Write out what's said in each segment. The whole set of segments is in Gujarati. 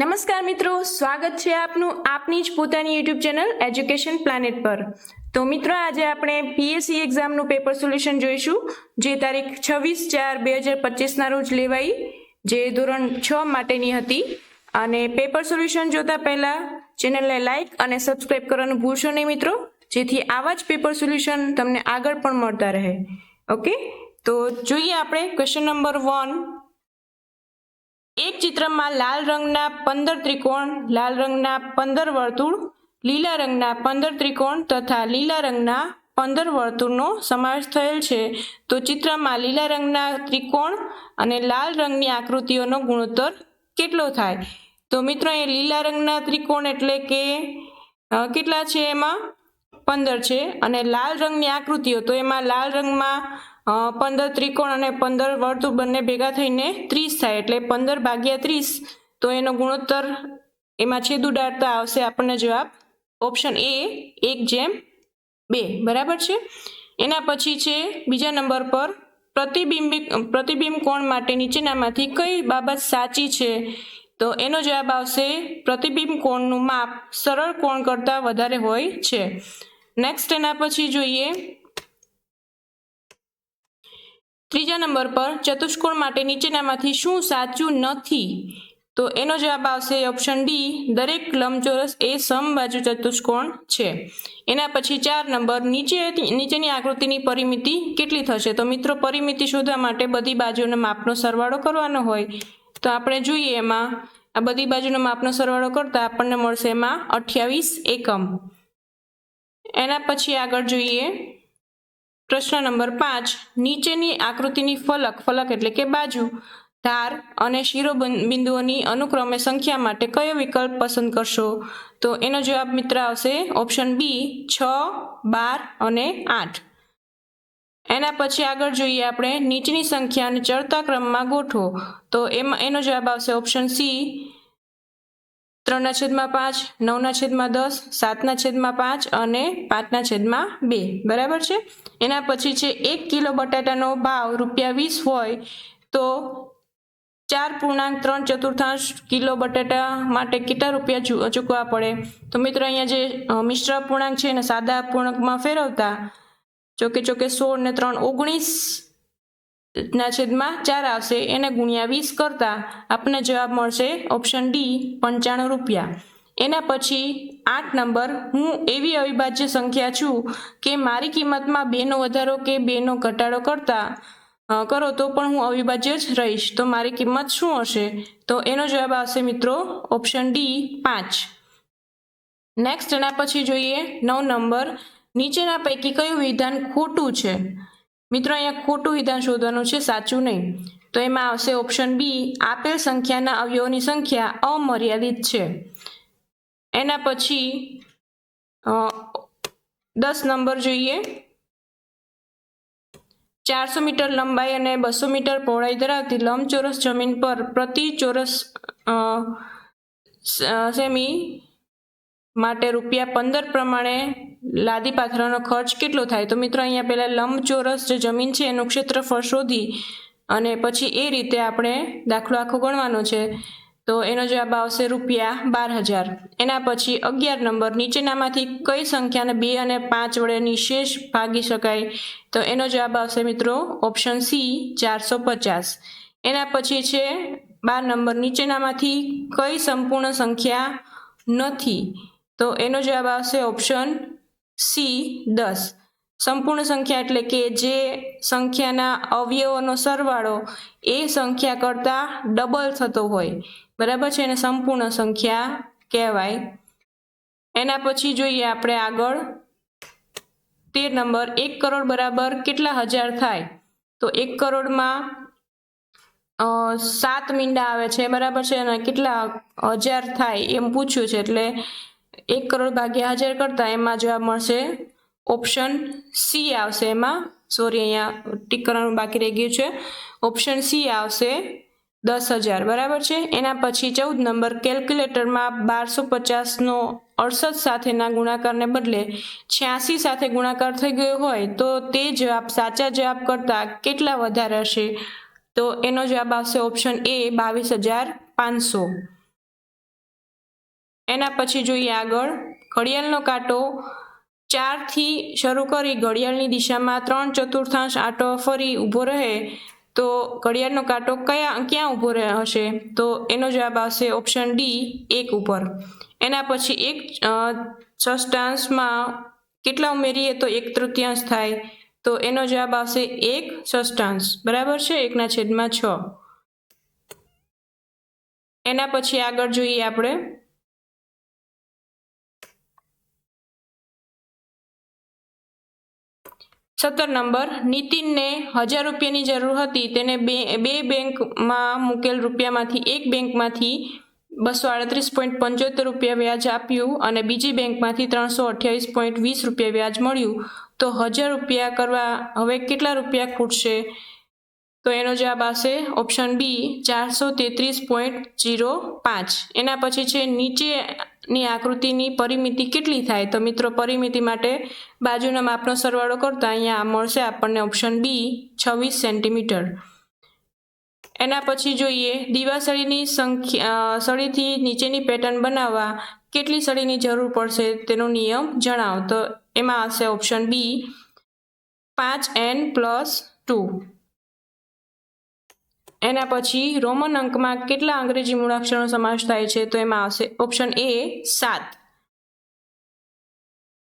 નમસ્કાર મિત્રો, સ્વાગત છે આપનું આપની જ પોતાની યુટ્યુબ ચેનલ એજ્યુકેશન પ્લાનેટ પર। તો મિત્રો, આજે આપણે પીએસસી એક્ઝામનું પેપર સોલ્યુશન જોઈશું, જે તારીખ 26/4/2025ના રોજ લેવાઈ, જે ધોરણ 6 માટેની હતી। અને પેપર સોલ્યુશન જોતા પહેલા ચેનલને લાઈક અને સબસ્ક્રાઇબ કરવાનું ભૂલશો નહીં મિત્રો, જેથી આવા જ પેપર સોલ્યુશન તમને આગળ પણ મળતા રહે। ઓકે, તો જોઈએ આપણે ક્વેશ્ચન નંબર 1। એક ચિત્રમાં લાલ રંગના 15 ત્રિકોણ, લાલ રંગના 15 વર્તુળ, લીલા રંગના 15 ત્રિકોણ તથા લીલા રંગના 15 વર્તુળનો સમાવેશ થયેલ છે। તો ચિત્રમાં લીલા રંગના ત્રિકોણ અને લાલ રંગની આકૃતિઓનો ગુણોત્તર કેટલો થાય? તો મિત્રો, એ લીલા રંગના ત્રિકોણ એટલે કે કેટલા છે? એમાં 15 છે। અને લાલ રંગની આકૃતિઓ, તો એમાં લાલ રંગમાં 15 ત્રિકોણ અને 15 વર્તુળ બંને ભેગા થઈને 30 થાય, એટલે 15/30। તો એનો ગુણોત્તર એમાં છેદ ઉડાડતા આવશે આપણને જવાબ ઓપ્શન એ 1/2, બરાબર છે। એના પછી છે બીજા નંબર પર, પ્રતિબિંબ કોણ માટે નીચેનામાંથી કઈ બાબત સાચી છે? તો એનો જવાબ આવશે પ્રતિબિંબ કોણનું માપ સરળ કોણ કરતાં વધારે હોય છે। નેક્સ્ટ એના પછી જોઈએ ત્રીજા નંબર પર, ચતુષ્કોણ માટે નીચેનામાંથી શું સાચું નથી? તો એનો જવાબ આવશે ઓપ્શન ડી, દરેક લંબચોરસ એ સમબાજુ ચતુષ્કોણ છે। એના પછી 4 નંબર, નીચેની આકૃતિની પરિમિતિ કેટલી થશે? તો મિત્રો, પરિમિતિ શોધવા માટે બધી બાજુના માપનો સરવાળો કરવાનો હોય। તો આપણે જોઈએ એમાં આ બધી બાજુના માપનો સરવાળો કરતા આપણને મળશે એમાં 28 એકમ। એના પછી આગળ જોઈએ પ્રશ્ન નંબર 5, નીચેની આકૃતિની ફલક એટલે કે બાજુ, ધાર અને શિરોબિંદુઓની અનુક્રમે સંખ્યા માટે કયો વિકલ્પ પસંદ કરશો? તો એનો જવાબ મિત્ર આવશે ઓપ્શન બી, 6, 12 અને 8। એના પછી આગળ જોઈએ આપણે નીચેની સંખ્યાને ચડતા ક્રમમાં ગોઠવો। તો એનો જવાબ આવશે ઓપ્શન સી, 3/5, 9/10, 7/5 અને 5/2, બરાબર છે। એના પછી છે 1 કિલો બટાટાનો ભાવ ₹20 હોય તો 4.3 કિલો બટાટા માટે કેટલા રૂપિયા ચૂકવવા પડે? તો મિત્રો, અહીંયા જે મિશ્ર અપૂર્ણાંક છે એને સાદા અપૂર્ણાંકમાં ફેરવતા ચોકે 16 ને 3 19/4 આવશે, એને ગુણ્યા 20 કરતા આપણને જવાબ મળશે ઓપ્શન ડી, ₹95। એના પછી 8 નંબર, હું એવી અવિભાજ્ય સંખ્યા છું કે મારી કિંમતમાં 2નો વધારો કે 2નો ઘટાડો કરો તો પણ હું અવિભાજ્ય જ રહીશ, તો મારી કિંમત શું હશે? તો એનો જવાબ આવશે મિત્રો ઓપ્શન ડી, 5। નેક્સ્ટ એના પછી જોઈએ 9 નંબર, નીચેના પૈકી કયું વિધાન ખોટું છે? મિત્રો, અહીંયા ખોટું વિધાન શોધવાનું છે, સાચું નહીં। તો એમાં આવશે ઓપ્શન બી, આપેલ સંખ્યાના અવયવોની સંખ્યા અમર્યાદિત છે। એના પછી 10 નંબર જોઈએ, 400 મીટર લંબાઈ અને 200 મીટર પહોળાઈ ધરાવતી લંબચોરસ જમીન પર પ્રતિ ચોરસ સેમી માટે ₹15 પ્રમાણે લાદી પાથરવાનો ખર્ચ કેટલો થાય? તો મિત્રો, અહીંયા પહેલા લંબચોરસ જે જમીન છે એનું ક્ષેત્રફળ શોધી અને પછી એ રીતે આપણે દાખલો આખો ગણવાનો છે। તો એનો જવાબ આવશે ₹12,000। એના પછી 11 નંબર, નીચેનામાંથી કઈ સંખ્યાને 2 અને 5 વડે નિશેષ ભાગી શકાય? તો એનો જવાબ આવશે મિત્રો ઓપ્શન સી, 450। એના પછી છે 12 નંબર, નીચેનામાંથી કઈ સંપૂર્ણ સંખ્યા નથી? તો એનો જવાબ આવશે ઓપ્શન સી, 10। સંપૂર્ણ સંખ્યા એટલે કે જે સંખ્યાના અવયવોનો સરવાળો એ સંખ્યા કરતાં ડબલ થતો હોય, બરાબર છે, એને સંપૂર્ણ સંખ્યા કહેવાય। એના પછી જોઈએ આપણે આગળ 13 નંબર, 1 કરોડ બરાબર કેટલા હજાર થાય? તો 1 કરોડમાં 7 મીંડા આવે છે, બરાબર છે, અને કેટલા હજાર થાય એમ પૂછ્યું છે, એટલે 1 કરોડ ભાગ્યા 1000 કરતા એમાં જવાબ મળશે ઓપ્શન સી આવશે। એમાં સોરી, અહીંયા ટીક કરવાનું બાકી રહી ગયું છે, ઓપ્શન સી આવશે 10,000, બરાબર છે। એના પછી 14 નંબર, કેલ્ક્યુલેટરમાં 1250નો 68 સાથેના ગુણાકારને બદલે 86 સાથે ગુણાકાર થઈ ગયો હોય તો તે જવાબ સાચા જવાબ કરતાં કેટલા વધારે હશે? તો એનો જવાબ આવશે ઓપ્શન એ, 22,500। એના પછી જોઈએ આગળ ઘડિયાળનો કાંટો 4 થી શરૂ કરી ઘડિયાળની દિશામાં 3/4 આંટો ફરી ઊભો રહે તો ઘડિયાળનો કાંટો ક્યાં ઊભો હશે? તો એનો જવાબ આવશે ઓપ્શન ડી 1 ઉપર. એના પછી 1/6 કેટલા ઉમેરીએ તો 1/3 થાય તો એનો જવાબ આવશે 1/6. બરાબર છે, 1/6. એના પછી આગળ જોઈએ આપણે 17 નંબર. નીતિનને 1000 રૂપિયાની જરૂર હતી. તેને બે બેંકમાં મૂકેલ રૂપિયામાંથી એક બેંકમાંથી 238.75 રૂપિયા વ્યાજ આપ્યું અને બીજી બેંકમાંથી 328.20 રૂપિયા વ્યાજ મળ્યું તો 1000 રૂપિયા કરવા હવે કેટલા રૂપિયા ખૂટશે? તો એનો જવાબ આવશે ઓપ્શન બી 433.05. એના પછી છે નીચેની આકૃતિની પરિમિતિ કેટલી થાય? તો મિત્રો પરિમિતિ માટે બાજુના માપનો સરવાળો કરતા અહીંયા મળશે આપણને ઓપ્શન બી 26 સેન્ટીમીટર. એના પછી જોઈએ દીવાસળીની સળીથી નીચેની પેટર્ન બનાવવા કેટલી સળીની જરૂર પડશે તેનો નિયમ જણાવો. તો એમાં આવશે ઓપ્શન બી 5n+2. એના પછી રોમન અંકમાં કેટલા અંગ્રેજી મૂળાક્ષરનો સમાવેશ થાય છે? તો એમાં આવશે ઓપ્શન એ 7.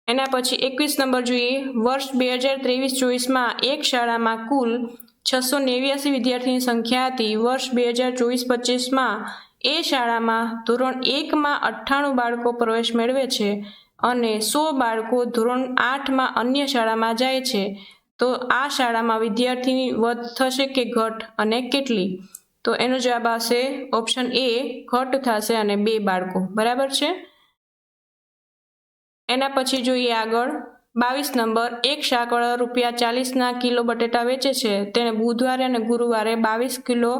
એના પછી 21 નંબર જોઈએ. વર્ષ 2023-24માં એક શાળામાં કુલ 689 વિદ્યાર્થીની સંખ્યા હતી. વર્ષ 2024-25માં એ શાળામાં ધોરણ 1માં 98 બાળકો પ્રવેશ મેળવે છે અને 100 બાળકો ધોરણ 8માં અન્ય શાળામાં જાય છે. તો આ શાળામાં વિદ્યાર્થીની વધ થશે કે ઘટ અને કેટલી? તો એનો જવાબ આવશે ઓપ્શન એ ઘટ થશે અને 2 બાળકો. બરાબર છે. એના પછી જોઈએ આગળ 22 નંબર. એક શાકવાળો ₹40 કિલો બટેટા વેચે છે. તેને બુધવારે અને ગુરુવારે 22 કિલો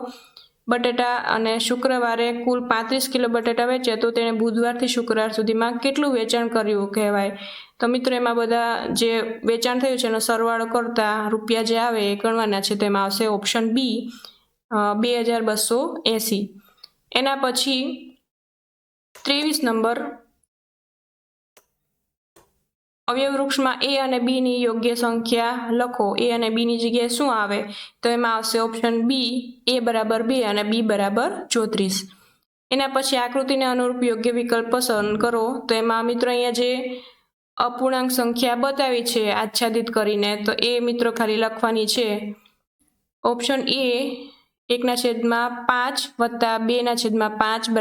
બટેટા અને શુક્રવારે કુલ 35 કિલો બટેટા વેચે તો તેણે બુધવારથી શુક્રવાર સુધીમાં કેટલું વેચાણ કર્યું કહેવાય? તો મિત્રો એમાં બધા જે વેચાણ થયું છે એનો સરવાળો કરતા રૂપિયા જે આવે એ ગણવાના છે. તેમાં આવશે ઓપ્શન બી 2280. એના પછી 23 નંબર. અવયવ વૃક્ષમાં એ અને બી ની યોગ્ય સંખ્યા લખો. એ અને બી ની જગ્યાએ શું આવે? તો એમાં આવશે ઓપ્શન બી a = 2 અને b = 34. એના પછી આકૃતિને અનુરૂપ યોગ્ય વિકલ્પ પસંદ કરો. તો એમાં મિત્રો અહીંયા જે અપૂર્ણાંક સંખ્યા બતાવી છે આચ્છાદિત કરીને તો એ મિત્રો ખાલી લખવાની છે. Option A 1/5 + 2/5 =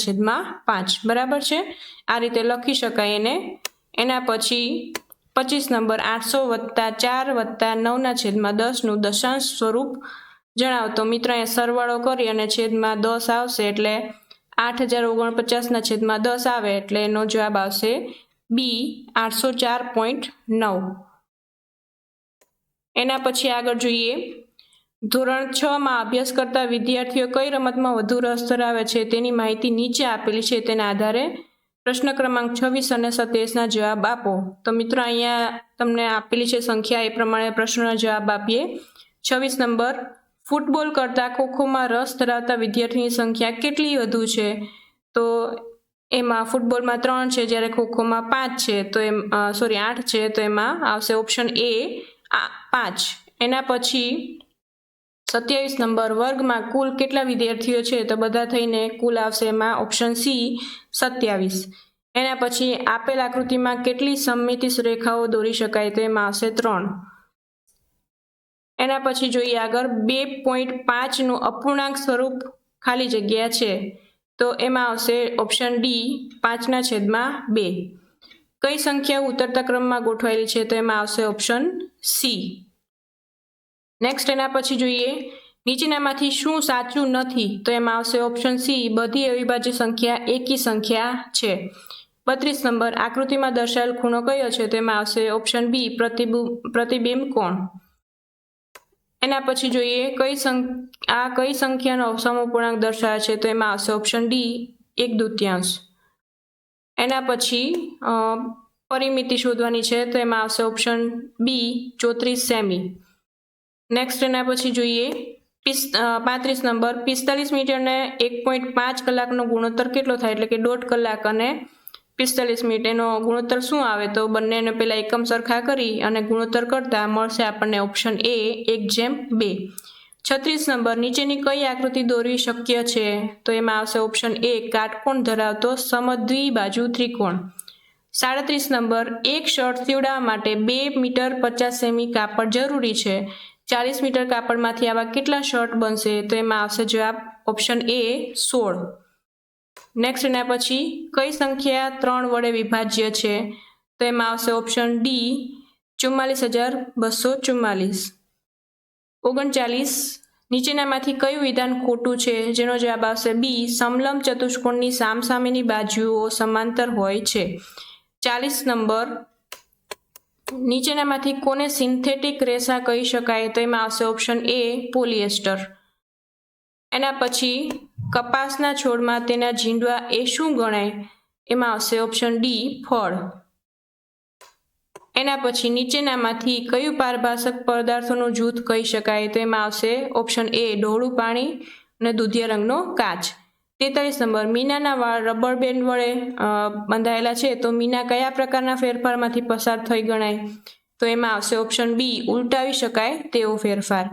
3/5. બરાબર છે. આ રીતે લખી શકાય એને. એના પછી 25 નંબર. 800 + 4 + 9/10 નું દશાંશ સ્વરૂપ જણાવો. તો મિત્રો અહીંયા સરવાળો કરી અને છેદમાં 10 આવશે એટલે 8049/10 આવે એટલે એનો જવાબ આવશે બી 804.9. એના પછી આગળ જોઈએ ધોરણ 6માં અભ્યાસ કરતા વિદ્યાર્થીઓ કઈ રમતમાં વધુ રસ ધરાવે છે તેની માહિતી નીચે આપેલી છે. તેના આધારે પ્રશ્ન ક્રમાંક 26 અને 27ના જવાબ આપો. તો મિત્રો અહીંયા તમને આપેલી છે સંખ્યા એ પ્રમાણે પ્રશ્નોના જવાબ આપીએ. 26 નંબર. ફૂટબોલ કરતાં ખોખોમાં રસ ધરાવતા વિદ્યાર્થીની સંખ્યા કેટલી વધુ છે? તો એમાં ફૂટબોલમાં 3 છે જ્યારે ખોખોમાં 5 છે તો 8 છે તો એમાં આવશે ઓપ્શન એ 5. એના પછી 27 નંબર. વર્ગમાં કુલ કેટલા વિદ્યાર્થીઓ છે? તો બધા થઈને કુલ આવશે એમાં ઓપ્શન સી 27. એના પછી આપેલ આકૃતિમાં કેટલી સમમિતિ રેખાઓ દોરી શકાય? તો એમાં આવશે 3. એના પછી જોઈએ આગળ 2.5 નું અપૂર્ણાંક સ્વરૂપ ખાલી જગ્યા છે તો એમાં આવશે ઓપ્શન ડી 5/2. કઈ સંખ્યાઓ ઉતરતા ક્રમમાં ગોઠવાયેલી છે? તો એમાં આવશે ઓપ્શન સી. નેક્સ્ટ એના પછી જોઈએ નીચેનામાંથી શું સાચું નથી? તો એમાં આવશે ઓપ્શન સી બધી અવિભાજ્ય સંખ્યા એકી સંખ્યા છે. 32 નંબર. આકૃતિમાં દર્શાવેલ ખૂણો કયો છે? તો એમાં આવશે ઓપ્શન બી પ્રતિબિંબ કોણ. એના પછી જોઈએ કઈ સંખ્યાનો સમઅપૂર્ણાંક દર્શાવે છે? તો એમાં આવશે ઓપ્શન ડી 1/2. એના પછી પરિમિતિ શોધવાની છે તો એમાં આવશે ઓપ્શન બી 34 સેમી. નેક્સ્ટ એના પછી જોઈએ 35 નંબર 45 મિનિટ અને 1.5 કલાકનો ગુણોત્તર કેટલો થાય, એટલે કે 1.5 કલાક અને 45 મિનિટ એનો ગુણોત્તર શું આવે, તો બંનેને પેલા એકમ સરખા કરી અને ગુણોત્તર કરતા મળશે આપણને ઓપ્શન એ 1:2. 36 નંબર નીચેની કઈ આકૃતિ દોરવી શક્ય છે, તો એમાં આવશે ઓપ્શન એ કાટકોણ ધરાવતો સમદ્વિબાજુ ત્રિકોણ. 37 નંબર એક શર્ટ સીવડાવવા માટે 2 મીટર 50 સેમી કાપડ જરૂરી છે. 40 મીટર કાપડમાંથી આવા કેટલા શર્ટ બનશે, તો એમાં આવશે જવાબ ઓપ્શન એ 16. નેક્સ્ટ એના પછી કઈ સંખ્યા 3 વડે વિભાજ્ય છે, તો એમાં આવશે ઓપ્શન ડી 44,244. 39 નીચેનામાંથી કયું વિધાન ખોટું છે, જેનો જવાબ આવશે બી સમલંબ ચતુષ્કોણની સામસામેની બાજુઓ સમાંતર હોય છે. 40 નંબર નીચેનામાંથી કોને સિન્થેટિક રેસા કહી શકાય, તો એમાં આવશે ઓપ્શન એ પોલિએસ્ટર. એના પછી કપાસના છોડમાં તેના ઝીંડવા એ શું ગણાય, એમાં આવશે ઓપ્શન ડી ફળ. એના પછી નીચેનામાંથી કયું પારભાષક પદાર્થોનું જૂથ કહી શકાય, તો એમાં આવશે ઓપ્શન એ ડોળું પાણી અને દૂધિયા રંગનો કાચ. 43 નંબર મીનાના વાળ રબર બેન્ડ વડે બંધાયેલા છે, તો મીના કયા પ્રકારના ફેરફારમાંથી પસાર થઈ ગણાય, તો એમાં આવશે ઓપ્શન બી ઉલટાવી શકાય તેવો ફેરફાર.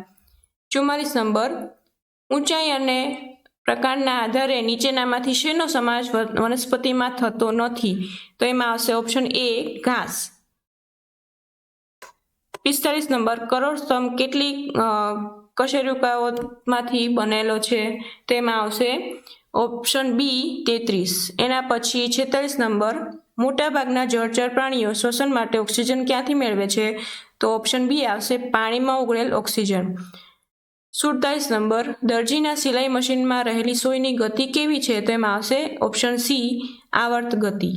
44 નંબર ઊંચાઈ અને પ્રકારના આધારે નીચેનામાંથી શેનો સમાવેશ વનસ્પતિમાં થતો નથી, તો એમાં આવશે ઓપ્શન એ ઘાસ. 45 નંબર કરોડ સ્તંભ કેટલી કશેરુકાઓમાંથી બનેલો છે, તેમાં આવશે ઓપ્શન બી 33. એના પછી 46 નંબર મોટાભાગના જળચર પ્રાણીઓ શ્વસન માટે ઓક્સિજન ક્યાંથી મેળવે છે, તો ઓપ્શન બી આવશે પાણીમાં ઓગળેલ ઓક્સિજન. 47 નંબર દરજીના સિલાઈ મશીનમાં રહેલી સોયની ગતિ કેવી છે, તો એમાં આવશે ઓપ્શન સી આવર્ત ગતિ.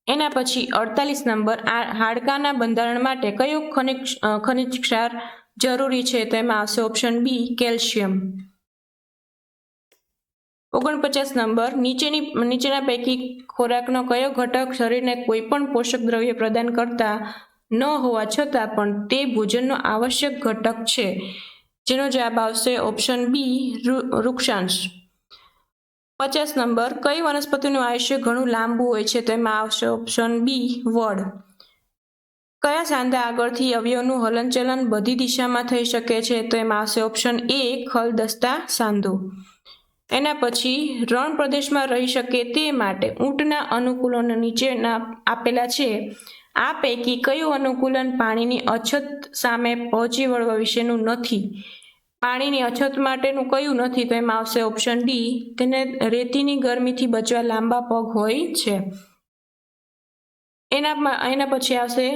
એના પછી 48 નંબર હાડકાના બંધારણ માટે કયો ખનિજ ક્ષાર જરૂરી છે, તો એમાં આવશે ઓપ્શન બી કેલ્શિયમ. 49 નંબર નીચેના પૈકી ખોરાકનો કયો ઘટક શરીરને કોઈ પણ પોષક દ્રવ્ય પ્રદાન કરતા ન હોવા છતાં પણ તે ભોજનનો આવશ્યક ઘટક છે, જેનો જવાબ આવશે ઓપ્શન બી વૃક્ષાંશ. 50 નંબર કઈ વનસ્પતિનું આયુષ્ય ઘણું લાંબુ હોય છે, તો એમાં આવશે ઓપ્શન બી વડ. કયા સાંધા આગળથી અવયવનું હલનચલન બધી દિશામાં થઈ શકે છે, તો એમાં આવશે ઓપ્શન એ ખલદસ્તા સાંધો. એના પછી રણ પ્રદેશમાં રહી શકે તે માટે ઊંટના અનુકૂલનો નીચેના આપેલા છે. આ પૈકી કયું અનુકૂલન પાણીની અછત સામે પહોંચી વળવા વિશેનું નથી, પાણીની અછત માટેનું કયું નથી, તો એમાં આવશે ઓપ્શન ડી તેને રેતીની ગરમીથી બચવા લાંબા પગ હોય છે. એના પછી આવશે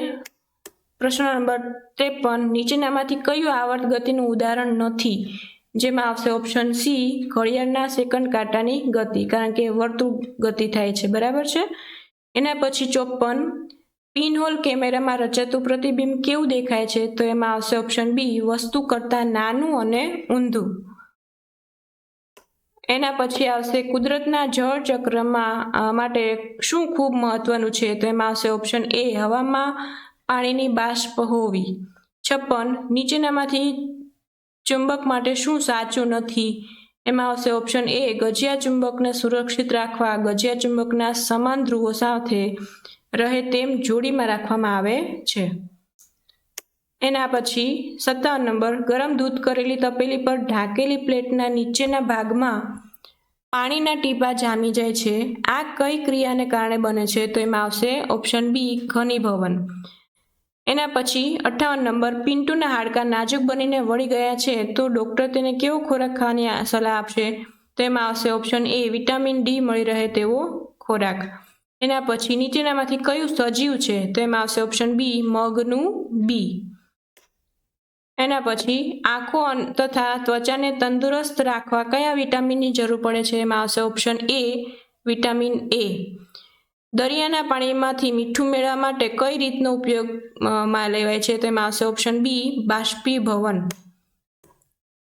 પ્રશ્ન નંબર 53 નીચેનામાંથી કયું આવર્ત ગતિનું ઉદાહરણ નથી, જેમાં આવશે ઓપ્શન સી ઘડિયાળના સેકન્ડ કાંટાની ગતિ, કારણ કે વર્તુળ ગતિ થાય છે, બરાબર છે. એના પછી 54 પિનહોલ કેમેરામાં રચાતું પ્રતિબિંબ કેવું દેખાય છે, તો એમાં આવશે ઓપ્શન બી વસ્તુ કરતાં નાનું અને ઊંધું. એના પછી આવશે કુદરતના જળ ચક્રમાં માટે શું ખૂબ મહત્વનું છે, તો એમાં આવશે ઓપ્શન એ હવામાં પાણીની બાષ્પ હોવી. 56 નીચેનામાંથી ચુંબક માટે શું સાચું નથી, એમાં આવશે ઓપ્શન એ ગજિયા ચુંબકને સુરક્ષિત રાખવા ગજિયા ચુંબકના સમાન ધ્રુવો સાથે રહે તેમ જોડીમાં રાખવામાં આવે છે. એના પછી 57 નંબર ગરમ દૂધ કરેલી તપેલી પર ઢાંકેલી પ્લેટના નીચેના ભાગમાં પાણીના ટીપા જામી જાય છે, આ કઈ ક્રિયાને કારણે બને છે, તો એમાં આવશે ઓપ્શન બી ઘનીભવન. એના પછી 58 નંબર પિન્ટુના હાડકાં નાજુક બનીને વળી ગયા છે, તો ડૉક્ટર તેને કેવો ખોરાક ખાવાની સલાહ આપશે, તો એમાં આવશે ઓપ્શન એ વિટામિન ડી મળી રહે તેવો ખોરાક. એના પછી નીચેનામાંથી કયું સજીવ છે, તો એમાં આવશે ઓપ્શન બી મગનું બી. એના પછી આંખો તથા ત્વચાને તંદુરસ્ત રાખવા કયા વિટામિનની જરૂર પડે છે, એમાં આવશે ઓપ્શન એ વિટામિન એ. દરિયાના પાણીમાંથી મીઠું મેળવવા માટે કઈ રીતનો ઉપયોગમાં લેવાય છે, તો એમાં આવશે ઓપ્શન બી બાષ્પીભવન.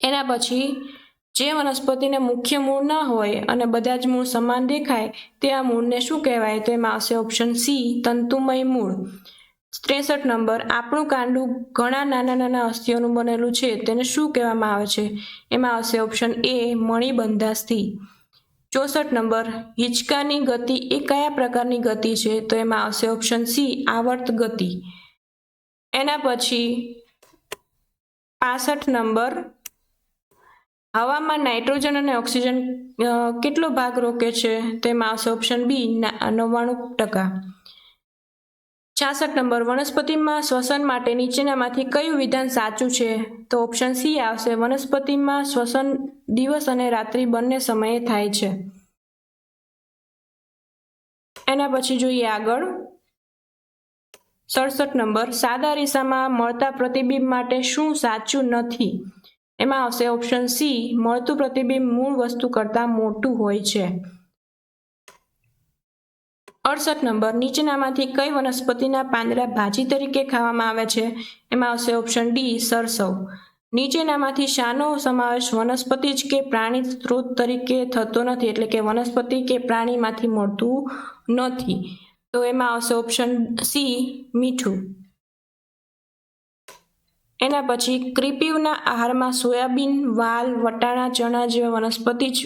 એના પછી જે વનસ્પતિને મુખ્ય મૂળ ન હોય અને બધા જ મૂળ સમાન દેખાય તે આ મૂળને શું કહેવાય, તો એમાં આવશે ઓપ્શન સી તંતુમય મૂળ. 63 નંબર, આપણું કાંડું ઘણા નાના નાના અસ્થિઓનું બનેલું છે તેને શું કહેવામાં આવે છે? એમાં આવશે ઓપ્શન એ મણિબંધાસ્થિ. 64 નંબર, હિંચકાની ગતિ એ કયા પ્રકારની ગતિ છે? તો એમાં આવશે ઓપ્શન સી આવર્ત ગતિ. એના પછી 65 નંબર, હવામાં નાઇટ્રોજન અને ઓક્સિજન કેટલો ભાગ રોકે છે? તેમાં આવશે ઓપ્શન બી 99%. 66 નંબર, વનસ્પતિમાં શ્વસન માટે નીચેનામાંથી કયું વિધાન સાચું છે? તો ઓપ્શન સી આવશે, વનસ્પતિમાં શ્વસન દિવસ અને રાત્રિ બંને સમયે થાય છે. એના પછી જોઈએ આગળ 67 નંબર, સાદા રેસામાં મળતા પ્રતિબિંબ માટે શું સાચું નથી? એમાં આવશે ઓપ્શન સી, મળતું પ્રતિબિંબ મૂળ વસ્તુ કરતાં મોટું હોય છે. 68 નંબર, નીચેનામાંથી કઈ વનસ્પતિના પાંદડા ભાજી તરીકે ખાવામાં આવે છે? એમાં આવશે ઓપ્શન ડી સરસવ. નીચેનામાંથી શાનો સમાવેશ વનસ્પતિ જ કે પ્રાણી સ્ત્રોત તરીકે થતો નથી, એટલે કે વનસ્પતિ કે પ્રાણીમાંથી મળતું નથી? તો એમાં આવશે ઓપ્શન સી મીઠું. એના પછી ક્રિપીવના આહારમાં સોયાબીન, વાલ, વટાણા, ચણા જેવા વનસ્પતિ જ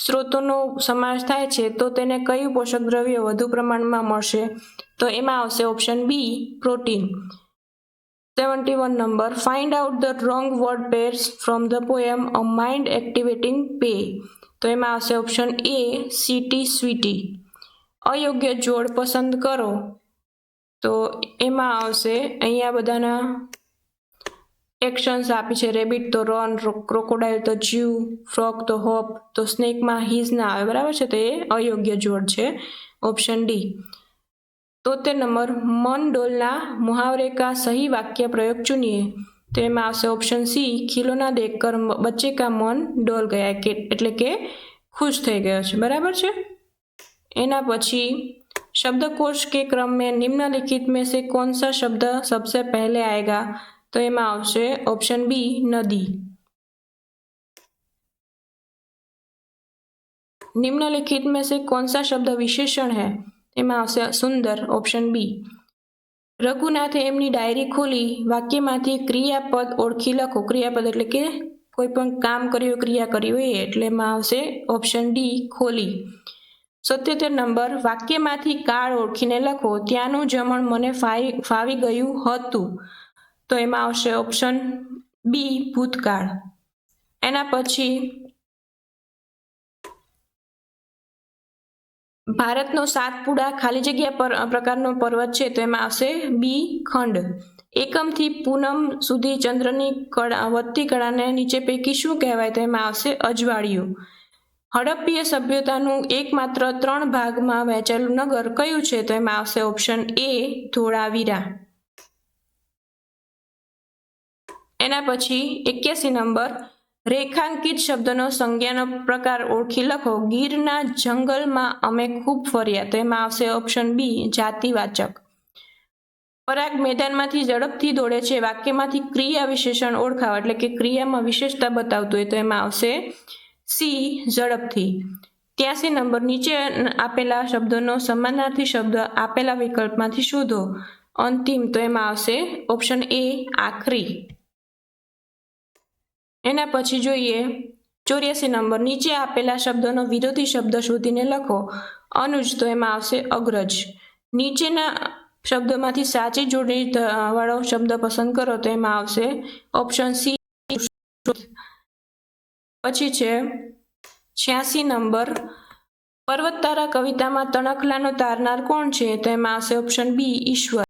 સ્ત્રોતોનો સમાવેશ થાય છે, તો તેને કયું પોષક દ્રવ્ય વધુ પ્રમાણમાં મળશે? તો એમાં આવશે option B protein. 71 number, find out the wrong word pairs from the poem a mind activating pay. તો એમાં આવશે ઓપ્શન એ સીટી સ્વીટી. અયોગ્ય જોડ પસંદ કરો. તો એમાં આવશે, અહીંયા બધાના એક્શન્સ આપી છે. રેબિટ તો રન, ક્રોકોડાઇલ તો જીવ, ફ્રોગ તો હોપ, તો સ્નેકમાં હીઝ ના આવે, બરાબર છે? તો એ અયોગ્ય જોડ છે, ઓપ્શન ડી. 73 નંબર, મન ડોલના મુહાવરે કા સહી વાક્ય પ્રયોગ ચુનિए. તો એમાં આવશે ઓપ્શન સી, ખિલોના દેખકર બચ્ચે કા મન ડોલ ગયા, એટલે કે ખુશ થઈ ગયો છે, બરાબર છે? એના પછી शब्दकोश के क्रम में निम्नलिखित में से कौन सा शब्द सबसे पहले आएगा? तो एमा आवशे ऑप्शन बी नदी. निम्नलिखित में से कौन सा शब्द विशेषण है? एमा आवशे सुंदर, ऑप्शन बी. रघुनाथे एमनी डायरी खोली, वाक्यमांथी क्रियापद ओळखी लखो. क्रियापद एटले के कोई पण काम कर्युं, क्रिया करी होय એટલે એમાં આવશે ઓપ્શન ડી ખોલી. 77 નંબર, વાક્યમાંથી કાળ ઓળખીને લખો. ત્યાંનું જમણ મને ફાવી ગયું હતું. તો એમાં આવશે ઓપ્શન બી ભૂતકાળ. એના પછી ભારતનો સાતપુડા ખાલી જગ્યા પર પ્રકારનો પર્વત છે, તો એમાં આવશે બી ખંડ. એકમથી પૂનમ સુધી ચંદ્રની વધતી કળાને નીચે પૈકી શું કહેવાય? તો એમાં આવશે અજવાળિયું. હડપ્પીય સભ્યતાનું એકમાત્ર 3 ભાગમાં વહેંચાયેલું નગર કયું છે? તો એમાં આવશે ઓપ્શન એ ધોળાવીરા. એના પછી 81 નંબર, રેખાંકિત શબ્દનો સંજ્ઞાનો પ્રકાર ઓળખી લખો. ગીરના જંગલમાં અમે ખૂબ ફર્યા. તો એમાં આવશે ઓપ્શન બી જાતિવાચક. પરાગ મેદાનમાંથી ઝડપથી દોડે છે, વાક્યમાંથી ક્રિયા વિશેષણ ઓળખાવો, એટલે કે ક્રિયામાં વિશેષતા બતાવતું હોય, તો એમાં આવશે સી ઝડપથી. 83 નંબર, નીચે આપેલા શબ્દોનો સમાનાર્થી શબ્દ આપેલા વિકલ્પમાંથી શોધો. અંતિમ, તો એમાં આવશે ઓપ્શન એ આખરી. એના પછી જોઈએ 84 નંબર, નીચે આપેલા શબ્દોનો વિરોધી શબ્દ શોધીને લખો. અનુજ, તો એમાં આવશે અગ્રજ. નીચેના શબ્દોમાંથી સાચી જોડણી વાળો શબ્દ પસંદ કરો. તો એમાં આવશે ઓપ્શન સી. પછી છે 86 નંબર, પર્વત તારા કવિતામાં તણખલાનો તારનાર કોણ છે? તો એમાં આવશે ઓપ્શન બી ઈશ્વર.